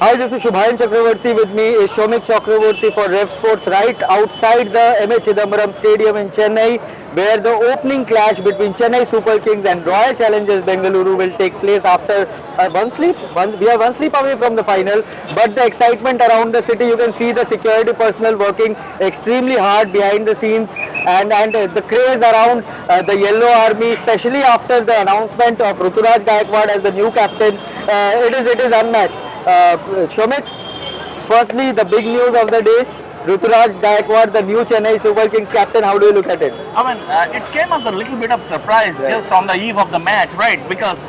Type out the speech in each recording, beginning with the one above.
Hi, this is Subhayan Chakravarti. With me is Shamik Chakravarti for Revsportz right outside the M.A. Chidambaram Stadium in Chennai, where the opening clash between Chennai Super Kings and Royal Challengers Bengaluru will take place after we are one sleep away from the final. But the excitement around the city, you can see the security personnel working extremely hard behind the scenes, and the craze around the Yellow Army, especially after the announcement of Ruturaj Gaikwad as the new captain. It is unmatched. Shomik, firstly, the big news of the day, Ruturaj Gaikwad, the new Chennai Super Kings captain. How do you look at it? It came as a little bit of surprise just on the eve of the match, right? Because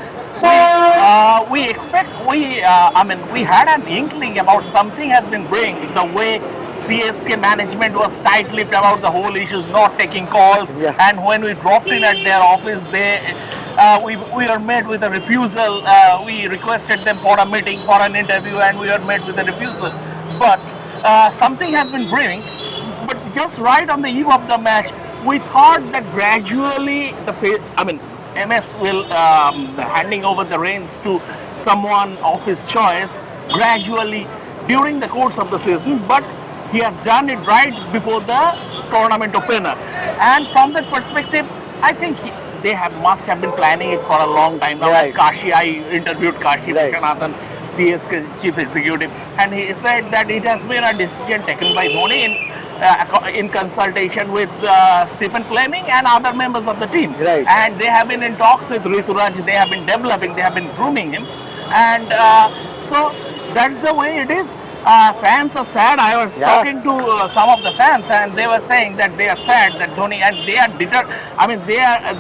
we had an inkling about something has been brewing. The way CSK management was tight-lipped about the whole issues, not taking calls, and when we dropped in at their office, we were met with a refusal. We requested them for a meeting, for an interview, and we were met with a refusal. But something has been brewing. But just right on the eve of the match, we thought that gradually MS will handing over the reins to someone of his choice gradually during the course of the season. But he has done it right before the tournament opener, and from that perspective, I think must have been planning it for a long time now. Right. As Kashi, I interviewed Kashi Viswanathan, CSK chief executive, and he said that it has been a decision taken by Dhoni in consultation with Stephen Fleming and other members of the team. Right. And they have been in talks with Ruturaj. They have been developing. They have been grooming him, and so that's the way it is. Fans are sad. I was talking to some of the fans, and they were saying that they are sad that Dhoni, and they are deterred.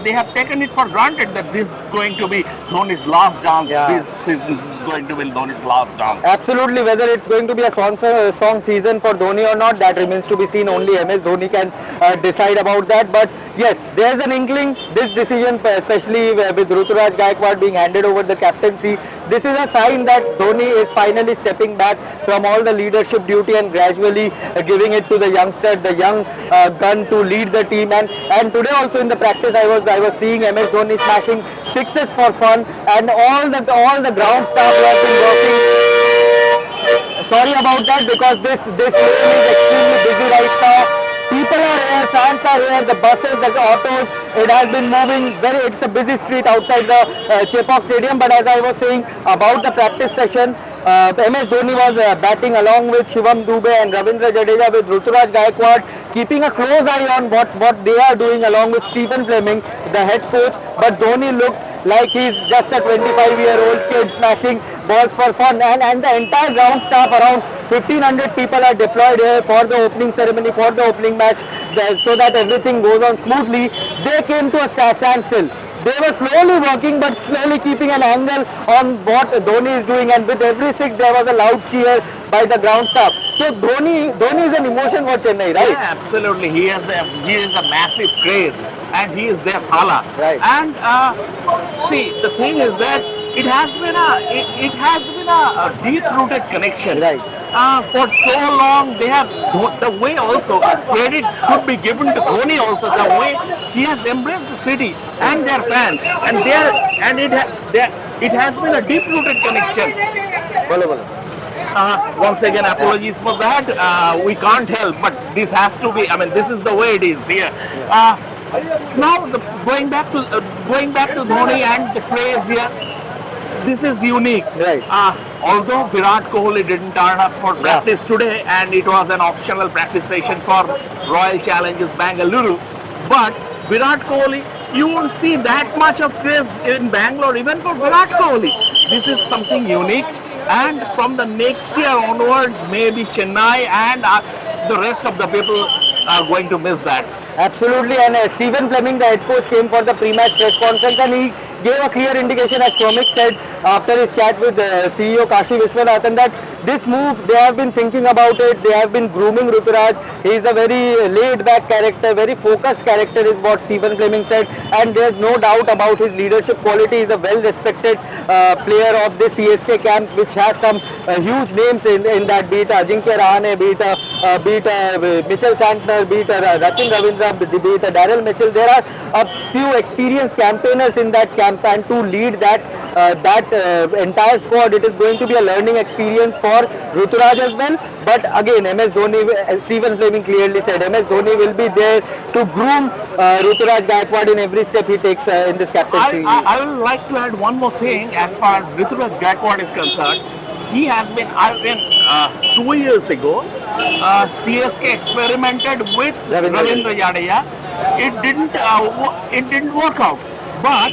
They have taken it for granted that this is going to be Dhoni's last dance. This season is going to be Dhoni's last dance. Absolutely. Whether it's going to be a song season for Dhoni or not, that remains to be seen. Only MS Dhoni can decide about that. But yes, there's an inkling. This decision, especially with Ruturaj Gaikwad being handed over the captaincy, this is a sign that Dhoni is finally stepping back from all the leadership duty and gradually giving it to the youngster, the young gun to lead the team. And today also in the practice, I was seeing MS Dhoni smashing sixes for fun, and all the ground staff who have been working. Sorry about that, because this lane is extremely busy right now. People are here, fans are here, the buses, the autos. It has been moving. It's a busy street outside the Chepauk Stadium. But as I was saying about the practice session, MS Dhoni was batting along with Shivam Dube and Ravindra Jadeja, with Ruturaj Gaikwad keeping a close eye on what they are doing along with Stephen Fleming, the head coach. But Dhoni looked like he's just a 25-year-old kid smashing balls for fun, and the entire ground staff, around 1,500 people, are deployed here for the opening ceremony, for the opening match, so that everything goes on smoothly. They came to a standstill. They were slowly working, but slowly keeping an angle on what Dhoni is doing, and with every six there was a loud cheer by the ground staff. So Dhoni is an emotion for Chennai, right? Yeah, absolutely. He is a massive craze, and he is their phala. Right. And see, the thing is that it has been a deep-rooted connection. Right. For so long, they have the way also credit should be given to Dhoni also, the way he has embraced the city and their fans, and it has been a deep-rooted connection. Once again, apologies for that. We can't help, but this has to be. This is the way it is here. Now, going back to Dhoni and the craze here. This is unique. Right. Although Virat Kohli didn't turn up for practice today, and it was an optional practice session for Royal Challengers Bengaluru, but Virat Kohli, you won't see that much of craze in Bangalore even for Virat Kohli. This is something unique, and from the next year onwards, maybe Chennai and the rest of the people are going to miss that. Absolutely, and Stephen Fleming, the head coach, came for the pre-match press conference, and he gave a clear indication, as Shamik said after his chat with CEO Kashi Viswanathan, that this move, they have been thinking about it, they have been grooming Ruturaj. He is a very laid-back character, very focused character is what Stephen Fleming said, and there's no doubt about his leadership quality. He is a well-respected player of this CSK camp, which has some huge names in that, be it Ajinkya Rahane, be it Mitchell Santner, be it Rachin Ravindra, be it Daryl Mitchell. There are a few experienced campaigners in that camp. camp and to lead that entire squad. It is going to be a learning experience for Ruturaj as well. But again, MS Dhoni, as Stephen Fleming clearly said, MS Dhoni will be there to groom Ruturaj Gaikwad in every step he takes in this captaincy. I would like to add one more thing as far as Ruturaj Gaikwad is concerned. He has been, 2 years ago, CSK experimented with Ravindra Jadeja. It didn't work out. But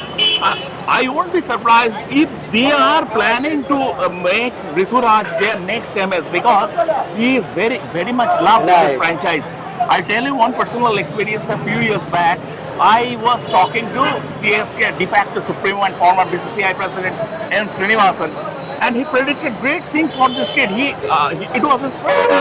I won't be surprised if they are planning to make Ruturaj their next MS, because he is very much loved in this franchise. I'll tell you one personal experience. A few years back, I was talking to CSK de facto Supremo and former BCCI President M. Srinivasan, and he predicted great things for this kid. It was his first,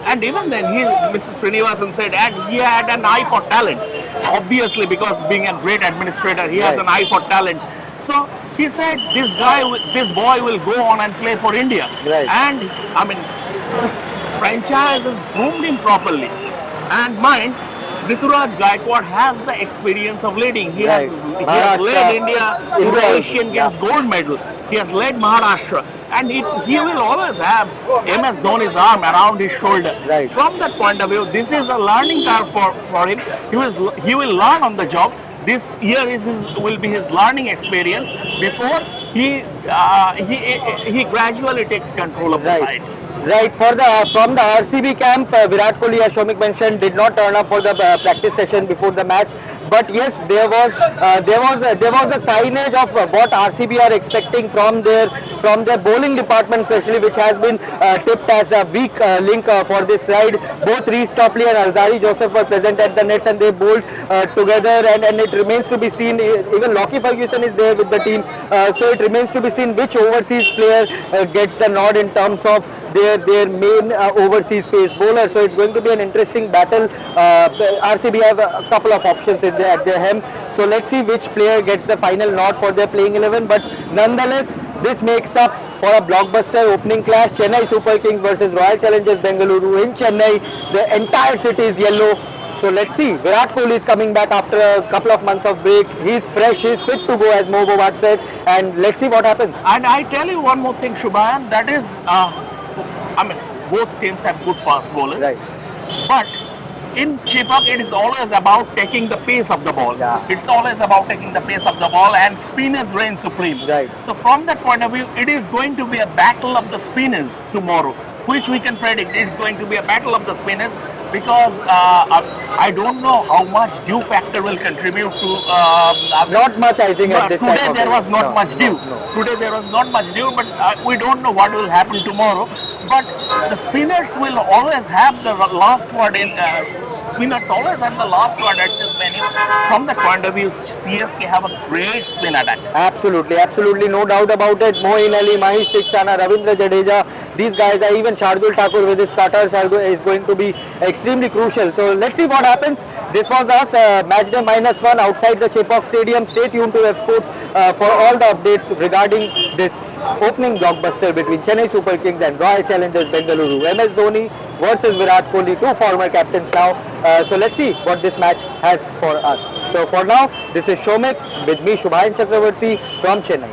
and even then, Mr. Srinivasan said, and he had an eye for talent. Obviously, because being a great administrator, he has an eye for talent. So he said, this boy will go on and play for India. And I mean, the franchise has groomed him properly. And mind, Ruturaj Gaikwad has the experience of leading. He has led India to the Asian Games gold medal. He has led Maharashtra, and he will always have MS Dhoni's arm around his shoulder. From that point of view, this is a learning curve for him. He will learn on the job. This year will be his learning experience before he gradually takes control of the side. Right, from the RCB camp, Virat Kohli, as Shamik mentioned, did not turn up for the practice session before the match. But yes, there was a signage of what RCB are expecting from their bowling department, especially, which has been tipped as a weak link for this side. Both Reece Topley and Alzari Joseph were present at the nets, and they bowled together. And it remains to be seen. Even Lockie Ferguson is there with the team, so it remains to be seen which overseas player gets the nod in terms of their main overseas pace bowler. So it's going to be an interesting battle. RCB have a couple of options at their hem. So let's see which player gets the final nod for their playing 11. But nonetheless, this makes up for a blockbuster opening clash. Chennai Super Kings versus Royal Challengers Bengaluru in Chennai. The entire city is yellow. So let's see. Virat Kohli is coming back after a couple of months of break. He's fresh, he's fit to go, as Mo Bowat said. And let's see what happens. And I tell you one more thing, Subhayan, that is, I mean, both teams have good fast bowlers. But in Chepak, it is always about taking the pace of the ball. It's always about taking the pace of the ball, and spinners reign supreme. So from that point of view, it is going to be a battle of the spinners tomorrow, which we can predict. It's going to be a battle of the spinners, because I don't know how much dew factor will contribute to. Not much, I think, at this time. Today there was not much dew. Today there was not much dew, but we don't know what will happen tomorrow. But the spinners will always have the last word in. Spinners always have the last word at this venue. From that point of view, CSK have a great spin attack. Absolutely, no doubt about it. Moeen Ali, Mahesh Theekshana, Ravindra Jadeja, these guys, even Shardul Thakur with his cutters is going to be extremely crucial. So let's see what happens. This was us, Matchday -1 outside the Chepauk Stadium. Stay tuned to Revsportz for all the updates regarding this opening blockbuster between Chennai Super Kings and Royal Challengers Bengaluru. MS Dhoni versus Virat Kohli, two former captains now. So let's see what this match has for us. So for now, this is Shamik with me, Subhayan Chakravarti from Chennai.